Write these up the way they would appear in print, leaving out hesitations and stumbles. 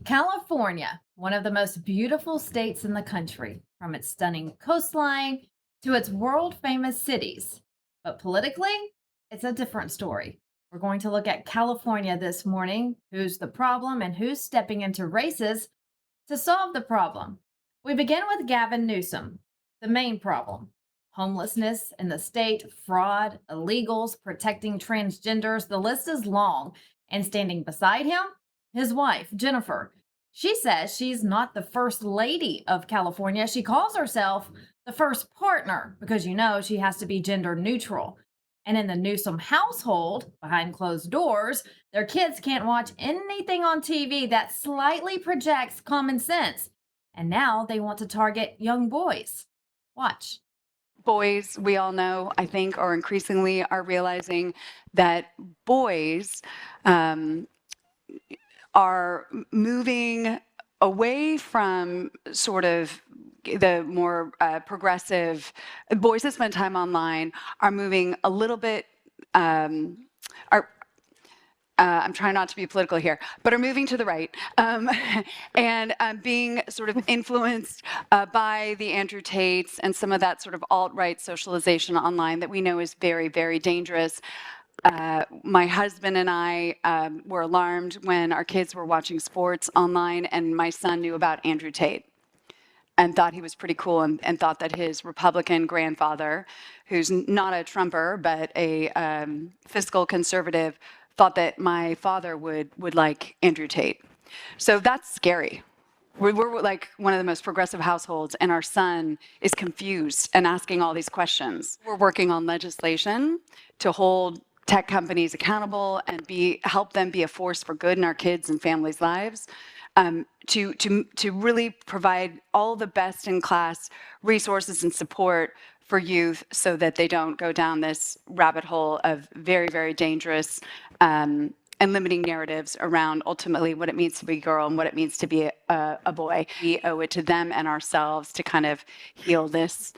California, one of the most beautiful states in the country, from its stunning coastline to its world famous cities. But politically, it's a different story. We're going to look at California this morning, who's the problem and who's stepping into races to solve the problem. We begin with Gavin Newsom, the main problem: homelessness in the state, fraud, illegals, protecting transgenders. The list is long. And standing beside him, his wife, Jennifer. She says she's not the first lady of California. She calls herself the first partner because, she has to be gender neutral. And in the Newsom household, behind closed doors, their kids can't watch anything on TV that slightly projects common sense. And now they want to target young boys. Watch. Boys, we all know, I think, or increasingly are realizing that boys are moving away from sort of the more progressive boys that spend time online are moving a little bit are I'm trying not to be political here, but are moving to the right and being sort of influenced by the Andrew Tates and some of that sort of alt-right socialization online that we know is very, very dangerous. My husband and I were alarmed when our kids were watching sports online and my son knew about Andrew Tate and thought he was pretty cool and thought that his Republican grandfather, who's not a Trumper, but a fiscal conservative, thought that my father would like Andrew Tate. So that's scary. We're like one of the most progressive households, and our son is confused and asking all these questions. We're working on legislation to hold tech companies accountable and help them be a force for good in our kids' and families' lives. To really provide all the best in class resources and support for youth so that they don't go down this rabbit hole of very, very dangerous and limiting narratives around ultimately what it means to be a girl and what it means to be a boy. We owe it to them and ourselves to kind of heal this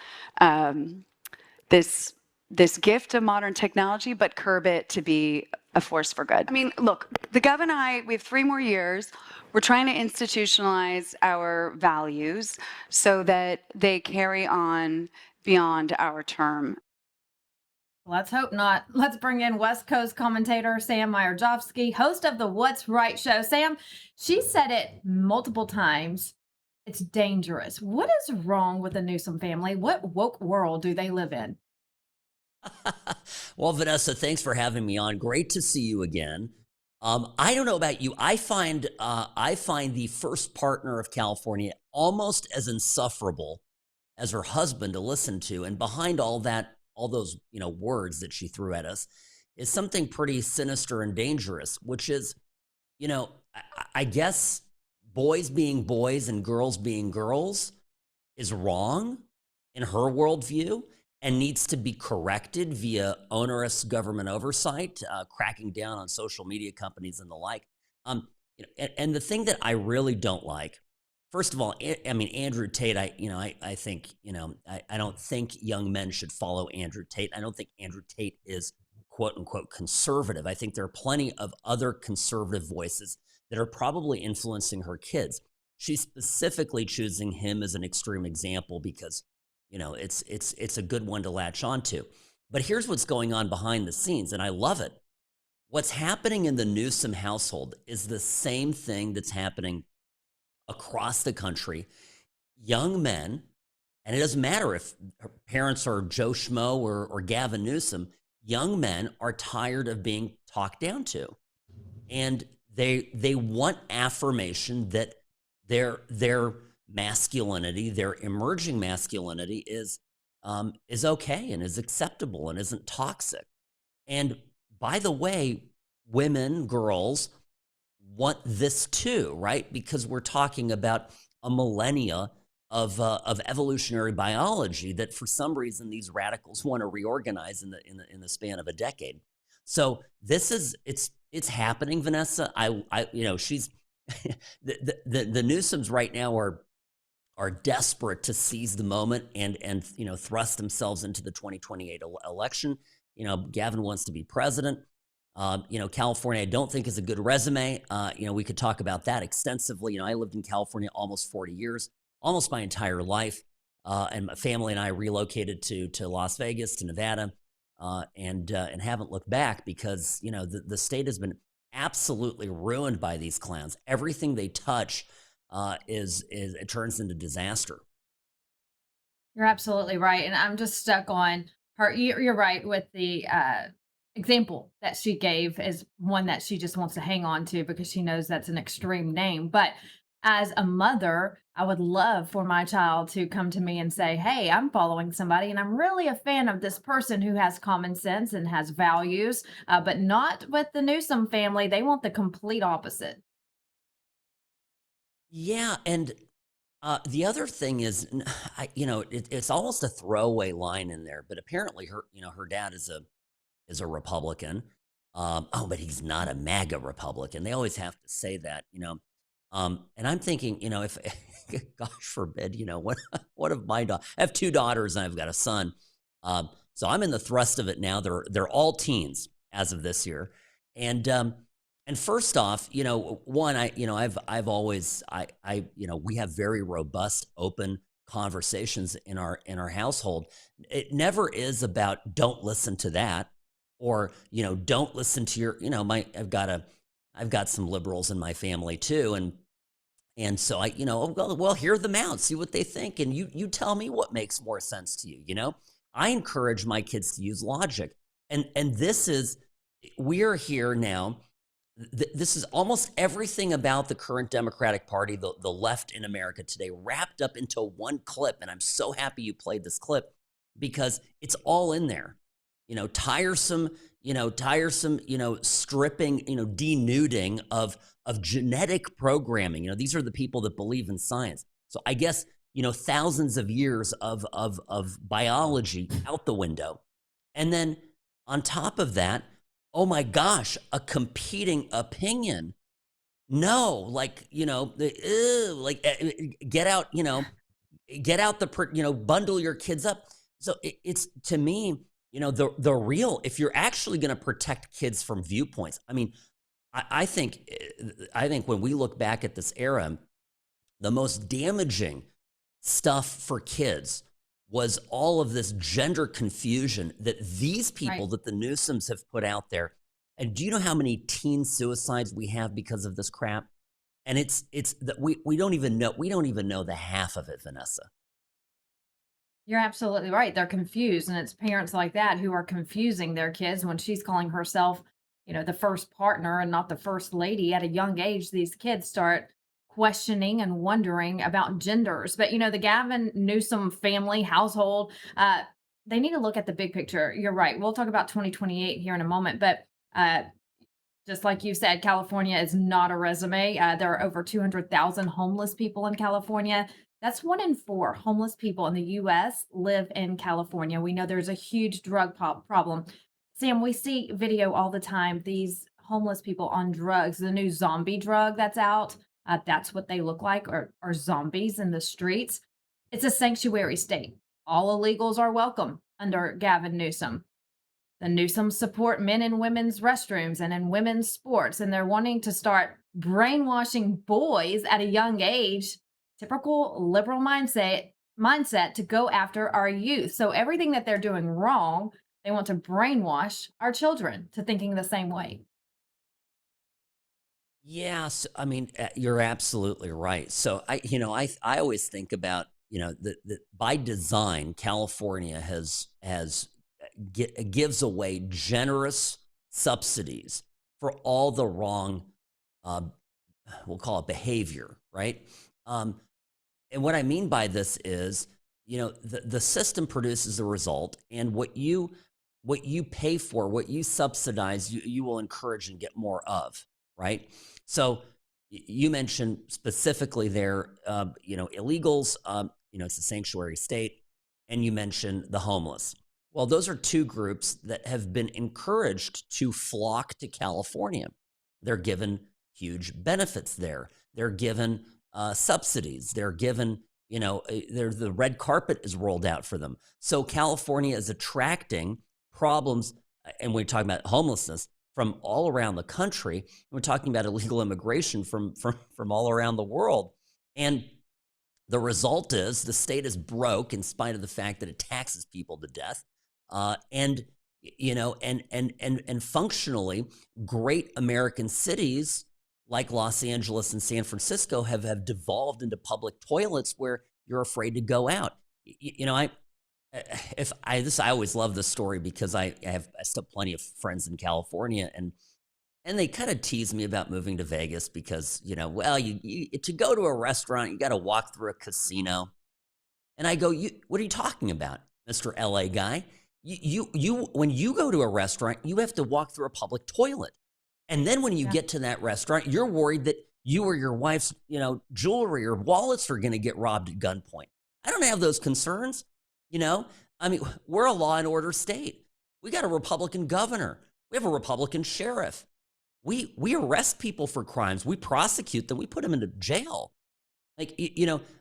gift of modern technology, but curb it to be a force for good. I mean, look, the Gov and I, we have 3 more years. We're trying to institutionalize our values so that they carry on beyond our term. Let's hope not. Let's bring in West Coast commentator Sam Myerjovsky, host of the What's Right show. Sam, she said it multiple times. It's dangerous. What is wrong with the Newsom family? What woke world do they live in? Well, Vanessa, thanks for having me on. Great to see you again. I don't know about you. I find the first partner of California almost as insufferable as her husband to listen to. And behind all that, all those words that she threw at us, is something pretty sinister and dangerous, which is, I guess boys being boys and girls being girls is wrong in her worldview and needs to be corrected via onerous government oversight, cracking down on social media companies and the like. And the thing that I really don't like, first of all, I mean, Andrew Tate, I think, I don't think young men should follow Andrew Tate. I don't think Andrew Tate is quote unquote conservative. I think there are plenty of other conservative voices that are probably influencing her kids. She's specifically choosing him as an extreme example because it's a good one to latch onto. But here's what's going on behind the scenes, and I love it. What's happening in the Newsom household is the same thing that's happening across the country. Young men, and it doesn't matter if her parents are Joe Schmo or Gavin Newsom, young men are tired of being talked down to. And they want affirmation that their masculinity, their emerging masculinity is okay and is acceptable and isn't toxic. And by the way, women, girls want this too, right? Because we're talking about a millennia of evolutionary biology that for some reason these radicals want to reorganize in the span of a decade. So this is it's happening, Vanessa. She's the Newsoms right now are desperate to seize the moment and thrust themselves into the 2028 election. Gavin wants to be president. California, I don't think is a good resume. We could talk about that extensively. I lived in California almost 40 years, almost my entire life. And my family and I relocated to Las Vegas, to Nevada, and haven't looked back because, the state has been absolutely ruined by these clowns. Everything they touch is it turns into disaster. You're absolutely right. And I'm just stuck on her. You're right with the example that she gave is one that she just wants to hang on to because she knows that's an extreme name. But as a mother, I would love for my child to come to me and say, "Hey, I'm following somebody and I'm really a fan of this person who has common sense and has values, but not with the Newsom family. They want the complete opposite." Yeah, and the other thing is, it's almost a throwaway line in there, but apparently her dad is a Republican. Oh, but he's not a MAGA Republican. They always have to say that. And I'm thinking, if gosh forbid, what if my daughter? I have two daughters and I've got a son. So I'm in the thrust of it now. They're all teens as of this year, and first off, one, I've always, we have very robust, open conversations in our household. It never is about don't listen to that, or don't listen to your, I've got some liberals in my family too, and so well, hear them out, see what they think, and you tell me what makes more sense to you. I encourage my kids to use logic, and we are here now. This is almost everything about the current Democratic Party, the left in America today, wrapped up into one clip. And I'm so happy you played this clip because it's all in there. Tiresome, stripping, denuding of genetic programming. These are the people that believe in science. So I guess, thousands of years of biology out the window. And then on top of that, oh my gosh, a competing opinion. No, get out, bundle your kids up. So it's to me, the real, if you're actually going to protect kids from viewpoints, I think when we look back at this era, the most damaging stuff for kids was all of this gender confusion that these people, Right. that the Newsoms have put out there. And do you know how many teen suicides we have because of this crap? And it's that we don't even know the half of it, Vanessa. You're absolutely right. They're confused, and it's parents like that who are confusing their kids when she's calling herself, the first partner and not the first lady. At a young age, these kids start questioning and wondering about genders. But the Gavin Newsom family household, they need to look at the big picture. You're right. We'll talk about 2028 here in a moment, but just like you said, California is not a resume. There are over 200,000 homeless people in California. That's 1 in 4 homeless people in the US live in California. We know there's a huge drug problem. Sam, we see video all the time. These homeless people on drugs, the new zombie drug that's out, that's what they look like, or are zombies in the streets. It's a sanctuary state. All illegals are welcome under Gavin Newsom. The Newsoms support men and women's restrooms and in women's sports, and they're wanting to start brainwashing boys at a young age. Typical liberal mindset to go after our youth. So everything that they're doing wrong, they want to brainwash our children to thinking the same way. Yes, you're absolutely right. So I always think about, that by design, California gives away generous subsidies for all the wrong, we'll call it behavior, right? And what I mean by this is, the system produces a result, and what you pay for, what you subsidize, you will encourage and get more of, right? So you mentioned specifically there, illegals, it's a sanctuary state, and you mentioned the homeless. Well, those are two groups that have been encouraged to flock to California. They're given huge benefits there. They're given subsidies. They're given, the red carpet is rolled out for them. So California is attracting problems, and we're talking about homelessness, from all around the country. We're talking about illegal immigration from all around the world. And the result is the state is broke in spite of the fact that it taxes people to death. And you know, and functionally, great American cities like Los Angeles and San Francisco have devolved into public toilets where you're afraid to go out. You know, I always love this story because I still have plenty of friends in California, and they kind of tease me about moving to Vegas because, you know, well, you to go to a restaurant, you got to walk through a casino. And I go, what are you talking about, Mr. LA guy? When you go to a restaurant, you have to walk through a public toilet. And then when you Yeah. get to that restaurant, you're worried that you or your wife's, jewelry or wallets are going to get robbed at gunpoint. I don't have those concerns. I mean, we're a law and order state. We got a Republican governor. We have a Republican sheriff. We arrest people for crimes. We prosecute them. We put them into jail. Like,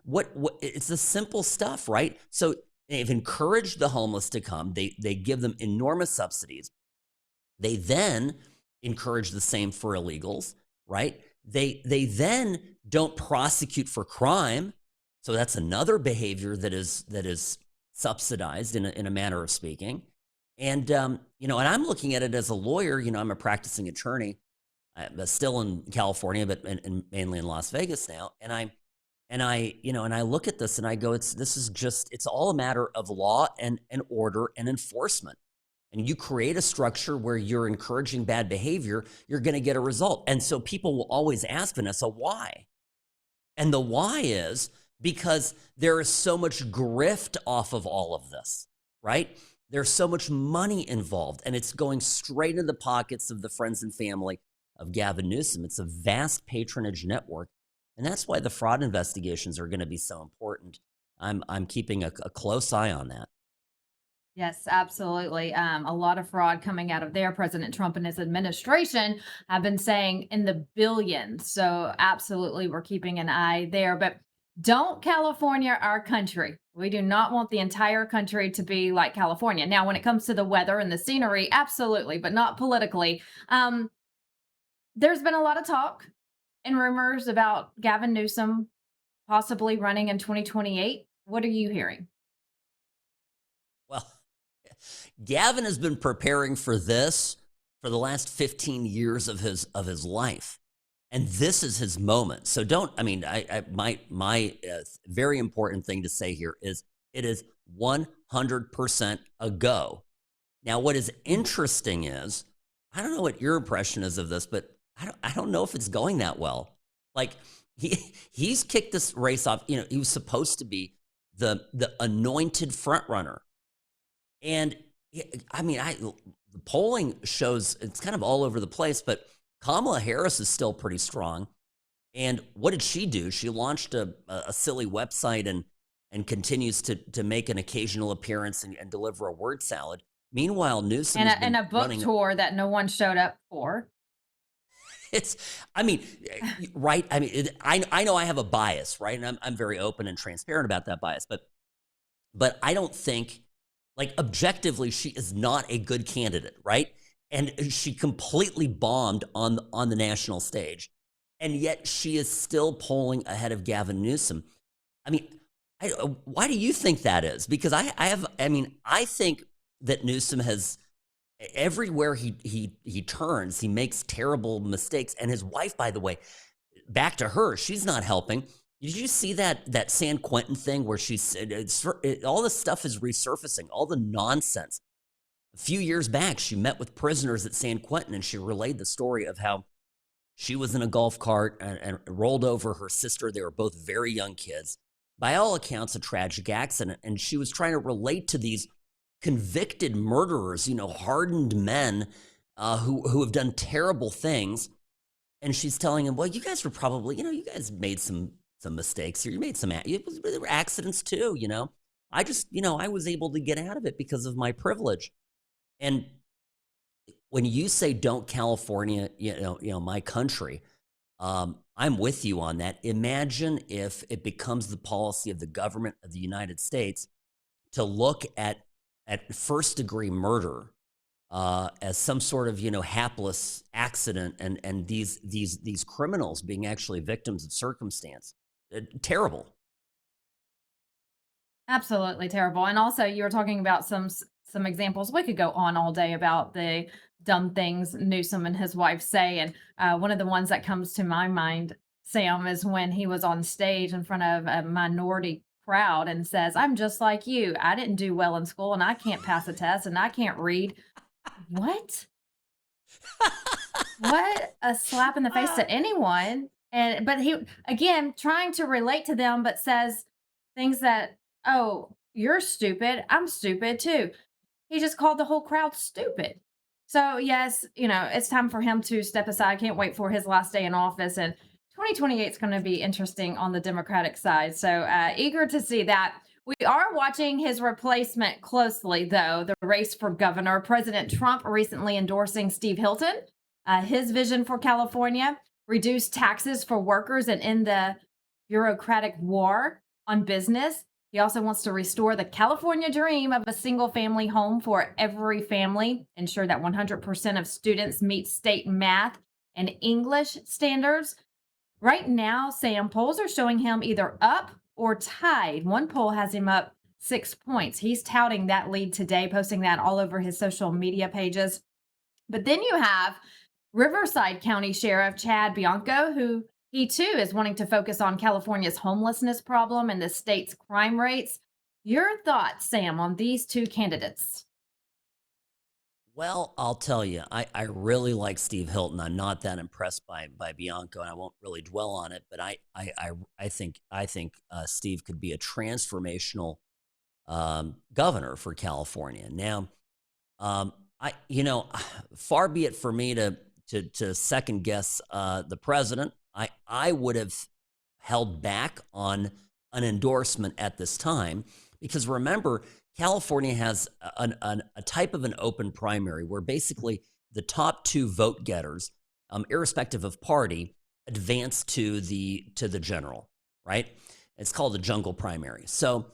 what it's the simple stuff, right? So they've encouraged the homeless to come. They give them enormous subsidies. They then encourage the same for illegals, right? They then don't prosecute for crime. So that's another behavior that is subsidized in a manner of speaking. And and I'm looking at it as a lawyer. I'm a practicing attorney, still in California, but mainly in Las Vegas now. And I look at this and I go, it's all a matter of law and order and enforcement. And you create a structure where you're encouraging bad behavior, you're going to get a result. And so people will always ask, Vanessa, why? And the why is because there is so much grift off of all of this, right? There's so much money involved, and it's going straight into the pockets of the friends and family of Gavin Newsom. It's a vast patronage network. And that's why the fraud investigations are going to be so important. I'm keeping a close eye on that. Yes, absolutely. A lot of fraud coming out of there. President Trump and his administration have been saying in the billions. So absolutely, we're keeping an eye there. But don't California our country. We do not want the entire country to be like California. Now, when it comes to the weather and the scenery, absolutely, but not politically. There's been a lot of talk and rumors about Gavin Newsom possibly running in 2028. What are you hearing? Well, Gavin has been preparing for this for the last 15 years of his life. And this is his moment. So my very important thing to say here is it is 100% a go. Now, what is interesting is, I don't know what your impression is of this, but I don't know if it's going that well. Like he's kicked this race off. He was supposed to be the anointed front runner. And the polling shows it's kind of all over the place, but Kamala Harris is still pretty strong. And what did she do? She launched a silly website and continues to make an occasional appearance and deliver a word salad. Meanwhile, Newsom And a book tour that no one showed up for. Right. I know I have a bias, right? And I'm very open and transparent about that bias, but I don't think, like, objectively, she is not a good candidate, right? And she completely bombed on the national stage. And yet she is still polling ahead of Gavin Newsom. Why do you think that is? Because I think that Newsom has, everywhere he turns, he makes terrible mistakes. And his wife, by the way, back to her, she's not helping. Did you see that San Quentin thing where all this stuff is resurfacing, all the nonsense? A few years back, she met with prisoners at San Quentin, and she relayed the story of how she was in a golf cart and rolled over her sister. They were both very young kids. By all accounts, a tragic accident. And she was trying to relate to these convicted murderers, hardened men who have done terrible things. And she's telling him, well, you guys were probably, you guys made some mistakes here. You made there were accidents too, I just, I was able to get out of it because of my privilege. And when you say don't California, my country, I'm with you on that. Imagine if it becomes the policy of the government of the United States to look at first degree murder as some sort of hapless accident, and these criminals being actually victims of circumstance. Terrible. Absolutely terrible. And also, you were talking about some examples. We could go on all day about the dumb things Newsom and his wife say. And one of the ones that comes to my mind, Sam, is when he was on stage in front of a minority crowd and says, "I'm just like you. I didn't do well in school, and I can't pass a test, and I can't read." What? What a slap in the face to anyone. And but he, again, trying to relate to them, but says things that, "Oh, you're stupid. I'm stupid too." He just called the whole crowd stupid. So yes, it's time for him to step aside. I can't wait for his last day in office, and 2028 is going to be interesting on the Democratic side. So eager to see that. We are watching his replacement closely, though, the race for governor. President Trump recently endorsing Steve Hilton, his vision for California: reduce taxes for workers and end the bureaucratic war on business. He also wants to restore the California dream of a single family home for every family, ensure that 100% of students meet state math and English standards. Right now, Sam, polls are showing him either up or tied. One poll has him up 6 points. He's touting that lead today, posting that all over his social media pages. But then you have Riverside County Sheriff Chad Bianco, who he too is wanting to focus on California's homelessness problem and the state's crime rates. Your thoughts, Sam, on these two candidates? Well, I'll tell you, I really like Steve Hilton. I'm not that impressed by Bianco, and I won't really dwell on it. But I think Steve could be a transformational governor for California. Now, I far be it for me to second guess the president. I would have held back on an endorsement at this time, because remember, California has a type of an open primary where basically the top two vote getters, irrespective of party, advance to the general, right? It's called the jungle primary. So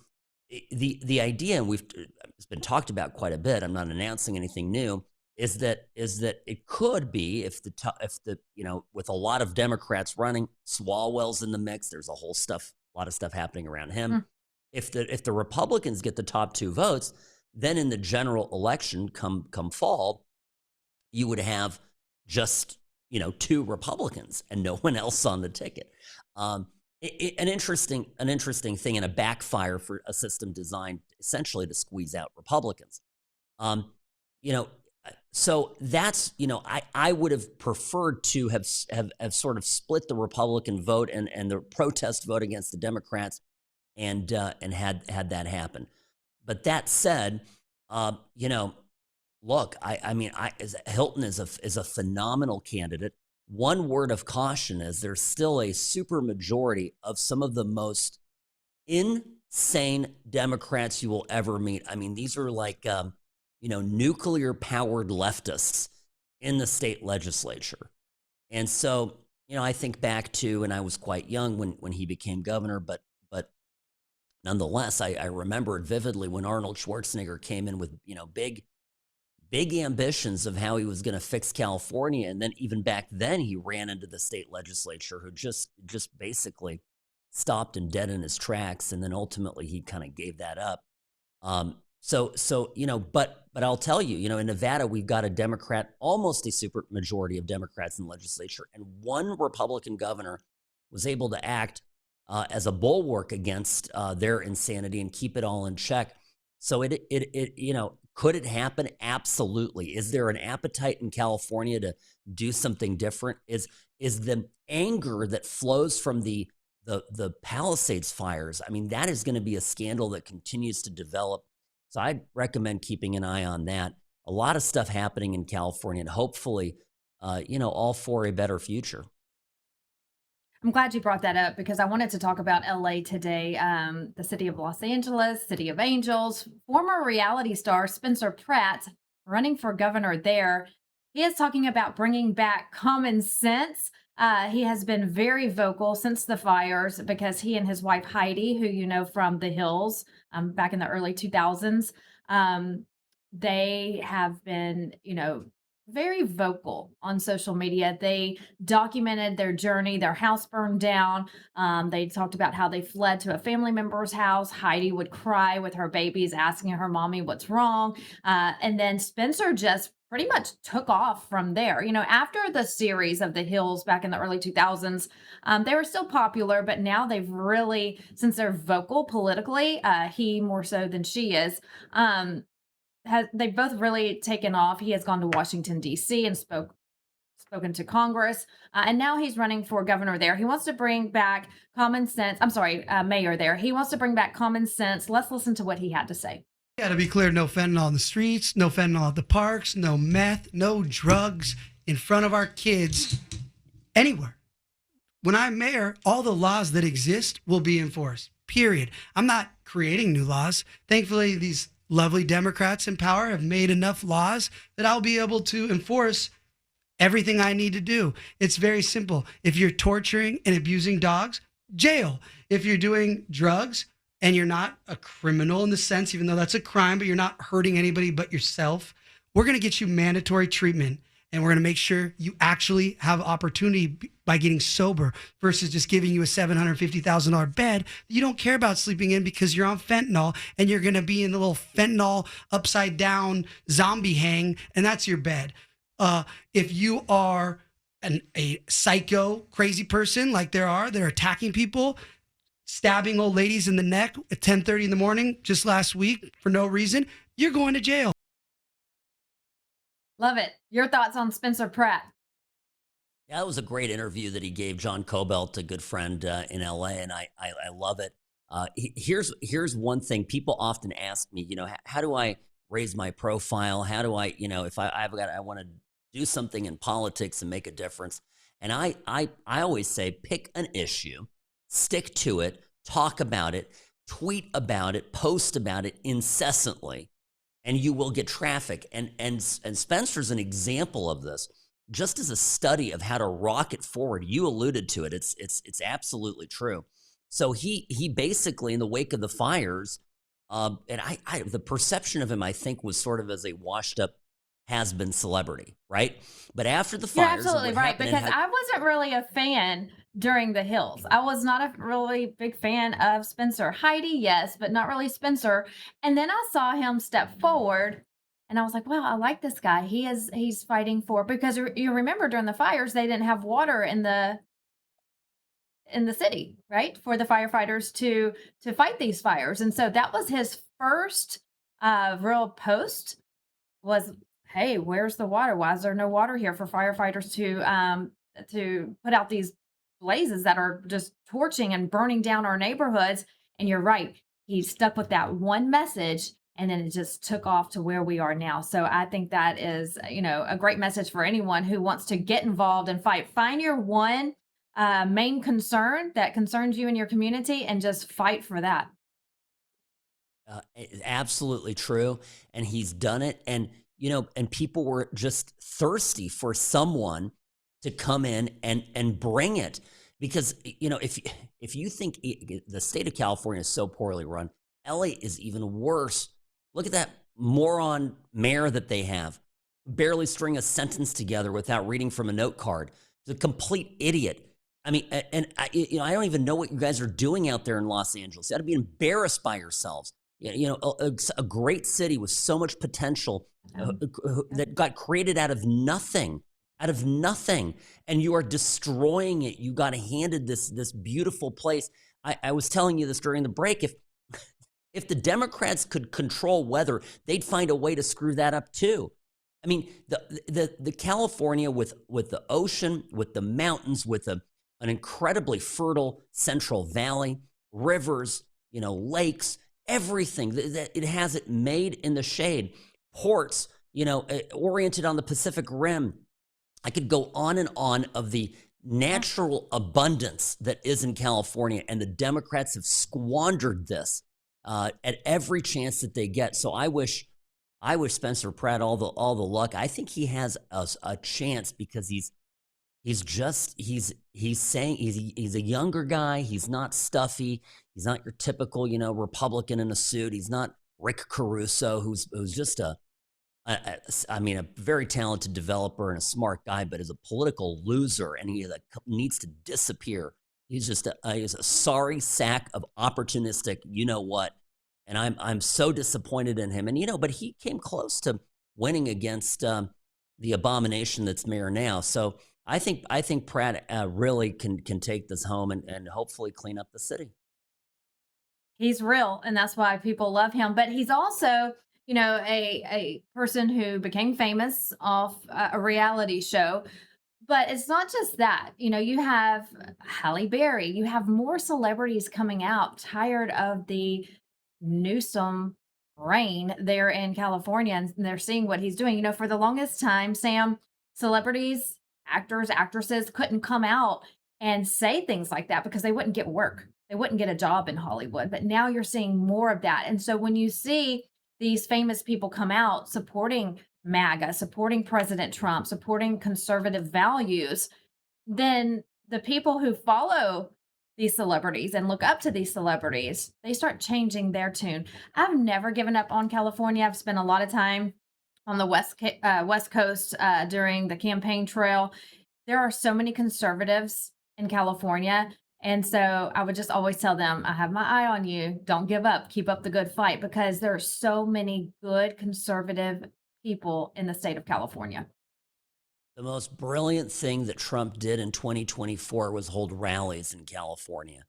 the idea, and it's been talked about quite a bit, I'm not announcing anything new, is that it could be, if the with a lot of Democrats running, Swalwell's in the mix. There's a lot of stuff happening around him. If the Republicans get the top two votes, then in the general election come fall, you would have just two Republicans and no one else on the ticket. An interesting thing, and a backfire for a system designed essentially to squeeze out Republicans. So that's, I would have preferred to have sort of split the Republican vote and the protest vote against the Democrats, and had that happen. But that said, look, Hilton is a phenomenal candidate. One word of caution is there's still a super majority of some of the most insane Democrats you will ever meet. I mean, these are like, nuclear powered leftists in the state legislature. And so, I think back to, and I was quite young when he became governor, but nonetheless, I remember it vividly when Arnold Schwarzenegger came in with, big ambitions of how he was going to fix California. And then even back then, he ran into the state legislature, who just basically stopped him dead in his tracks. And then ultimately he kind of gave that up. But I'll tell you, in Nevada, we've got a Democrat, almost a super majority of Democrats in the legislature. And one Republican governor was able to act as a bulwark against their insanity and keep it all in check. So could it happen? Absolutely. Is there an appetite in California to do something different? Is the anger that flows from the Palisades fires? I mean, that is going to be a scandal that continues to develop. So I'd recommend keeping an eye on that. A lot of stuff happening in California, and hopefully, all for a better future. I'm glad you brought that up, because I wanted to talk about LA today. The city of Los Angeles, city of angels. Former reality star Spencer Pratt, running for governor there, he is talking about bringing back common sense. He has been very vocal since the fires, because he and his wife Heidi, who you know from The Hills back in the early 2000s, they have been, very vocal on social media. They documented their journey. Their house burned down. They talked about how they fled to a family member's house. Heidi would cry with her babies, asking her mommy what's wrong. And then Spencer just pretty much took off from there. After the series of The Hills back in the early 2000s, they were still popular, but now they've really, since they're vocal politically, he more so than she is. They've both really taken off. He has gone to Washington D.C. and spoken to Congress, and now he's running for governor there. He wants to bring back common sense. I'm sorry, mayor there. He wants to bring back common sense. Let's listen to what he had to say. Yeah, to be clear, no fentanyl in the streets, no fentanyl at the parks, no meth, no drugs in front of our kids anywhere. When I'm mayor, all the laws that exist will be enforced, period. I'm not creating new laws. Thankfully, these lovely Democrats in power have made enough laws that I'll be able to enforce everything I need to do. It's very simple. If you're torturing and abusing dogs, jail. If you're doing drugs and you're not a criminal in the sense, even though that's a crime, but you're not hurting anybody but yourself, we're going to get you mandatory treatment. And we're going to make sure you actually have opportunity by getting sober versus just giving you a $750,000 bed that you don't care about sleeping in because you're on fentanyl and you're going to be in the little fentanyl upside down zombie hang, and that's your bed. If you are a psycho crazy person like there are that are attacking people, stabbing old ladies in the neck at 10:30 in the morning just last week for no reason, you're going to jail. Love it. Your thoughts on Spencer Pratt? Yeah, that was a great interview that he gave John Cobelt, a good friend in LA, and I love it. Here's one thing people often ask me, how do I raise my profile? How do I, if I want to do something in politics and make a difference? And I always say, pick an issue, stick to it, talk about it, tweet about it, post about it incessantly, and you will get traffic. And Spencer's an example of this. Just as a study of how to rocket forward, you alluded to it. It's absolutely true. So he basically, in the wake of the fires, and the perception of him, I think, was sort of as a washed up has-been celebrity, right? But after the You're fires, absolutely right, because I wasn't really a fan during The Hills. I was not a really big fan of Spencer. Heidi, yes, but not really Spencer. And then I saw him step forward, and I was like, wow, I like this guy. He's fighting for, because you remember during the fires, they didn't have water in the city, right? For the firefighters to fight these fires. And so that was his first real post was, hey, where's the water? Why is there no water here for firefighters to put out these blazes that are just torching and burning down our neighborhoods? And you're right. He stuck with that one message, and then it just took off to where we are now. So I think that is, a great message for anyone who wants to get involved and fight. Find your one main concern that concerns you and your community and just fight for that. Absolutely true. And he's done it. And, and people were just thirsty for someone to come in and bring it. Because, if you think the state of California is so poorly run, LA is even worse. Look at that moron mayor that they have. Barely string a sentence together without reading from a note card. He's a complete idiot. I mean, and I don't even know what you guys are doing out there in Los Angeles. You ought to be embarrassed by yourselves. A great city with so much potential that got created out of nothing, and you are destroying it. You got handed this beautiful place. I was telling you this during the break. If the Democrats could control weather, they'd find a way to screw that up too. I mean, the California with the ocean, with the mountains, with an incredibly fertile Central Valley, rivers, lakes, everything that it has it made in the shade, ports, oriented on the Pacific Rim. I could go on and on of the natural abundance that is in California, and the Democrats have squandered this at every chance that they get. So I wish Spencer Pratt all the luck. I think he has a chance because he's saying he's a younger guy. He's not stuffy. He's not your typical, Republican in a suit. He's not Rick Caruso, who's just a I mean, a very talented developer and a smart guy, but is a political loser, and he needs to disappear. He's just he's a sorry sack of opportunistic, you know what? And I'm so disappointed in him. And but he came close to winning against the abomination that's mayor now. So I think Pratt really can take this home and hopefully clean up the city. He's real, and that's why people love him. But he's also, a person who became famous off a reality show. But it's not just that. You have Halle Berry. You have more celebrities coming out tired of the Newsom reign there in California, and they're seeing what he's doing. For the longest time, Sam, celebrities, actors, actresses couldn't come out and say things like that because they wouldn't get work. They wouldn't get a job in Hollywood. But now you're seeing more of that. And so when you see these famous people come out supporting MAGA, supporting President Trump, supporting conservative values, then the people who follow these celebrities and look up to these celebrities, they start changing their tune. I've never given up on California. I've spent a lot of time on the West Coast during the campaign trail. There are so many conservatives in California. And so I would just always tell them, I have my eye on you. Don't give up. Keep up the good fight, because there are so many good conservative people in the state of California. The most brilliant thing that Trump did in 2024 was hold rallies in California.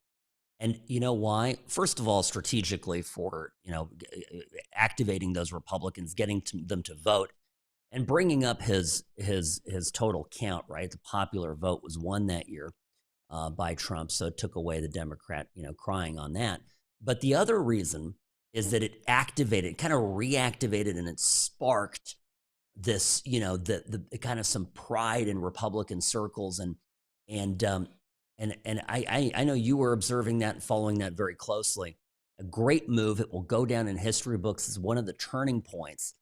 And you know why? First of all, strategically for, activating those Republicans, getting them to vote and bringing up his total count, right? The popular vote was won that year by Trump. So it took away the Democrat, crying on that. But the other reason is that it activated, kind of reactivated, and it sparked this, the kind of some pride in Republican circles, and I know you were observing that and following that very closely. A great move. It will go down in history books as one of the turning points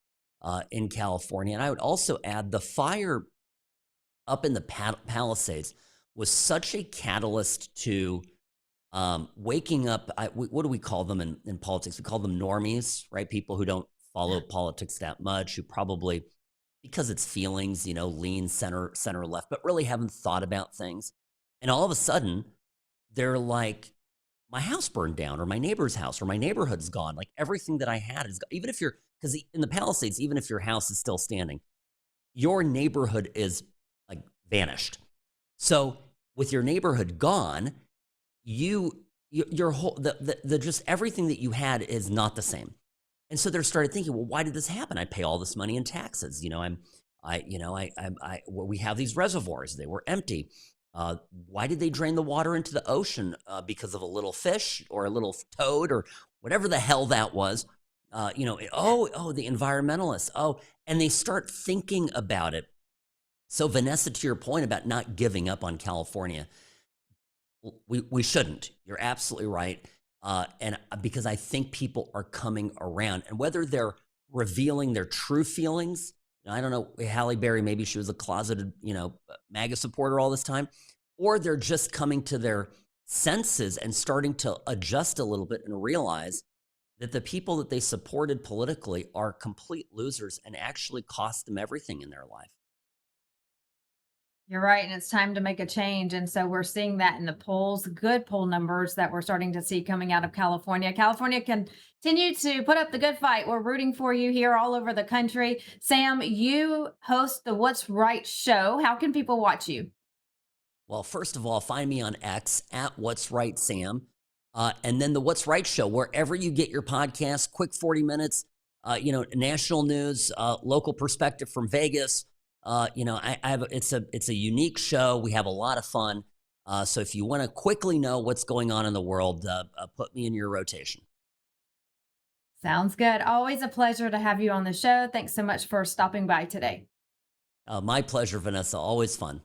in California. And I would also add the fire up in the Palisades was such a catalyst to waking up. What do we call them in politics? We call them normies, right? People who don't follow politics that much, who probably, because it's feelings, lean center left, but really haven't thought about things. And all of a sudden, they're like, my house burned down, or my neighbor's house, or my neighborhood's gone. Like everything that I had is gone. Even if because in the Palisades, even if your house is still standing, your neighborhood is like vanished. So with your neighborhood gone, your whole, the just everything that you had is not the same. And so they started thinking, well, why did this happen? I pay all this money in taxes. We have these reservoirs. They were empty. Why did they drain the water into the ocean? Because of a little fish or a little toad or whatever the hell that was. The environmentalists. Oh, and they start thinking about it. So Vanessa, to your point about not giving up on California, we shouldn't. You're absolutely right. And because I think people are coming around, and whether they're revealing their true feelings, I don't know, Halle Berry, maybe she was a closeted, MAGA supporter all this time, or they're just coming to their senses and starting to adjust a little bit and realize that the people that they supported politically are complete losers and actually cost them everything in their life. You're right. And it's time to make a change. And so we're seeing that in the polls, good poll numbers that we're starting to see coming out of California. California continue to put up the good fight. We're rooting for you here all over the country. Sam, you host the What's Right show. How can people watch you? Well, first of all, find me on X at What's Right Sam. And then the What's Right show, wherever you get your podcast, quick 40 minutes, national news, local perspective from Vegas. I have, it's a unique show. We have a lot of fun. So if you want to quickly know what's going on in the world, put me in your rotation. Sounds good. Always a pleasure to have you on the show. Thanks so much for stopping by today. My pleasure, Vanessa. Always fun.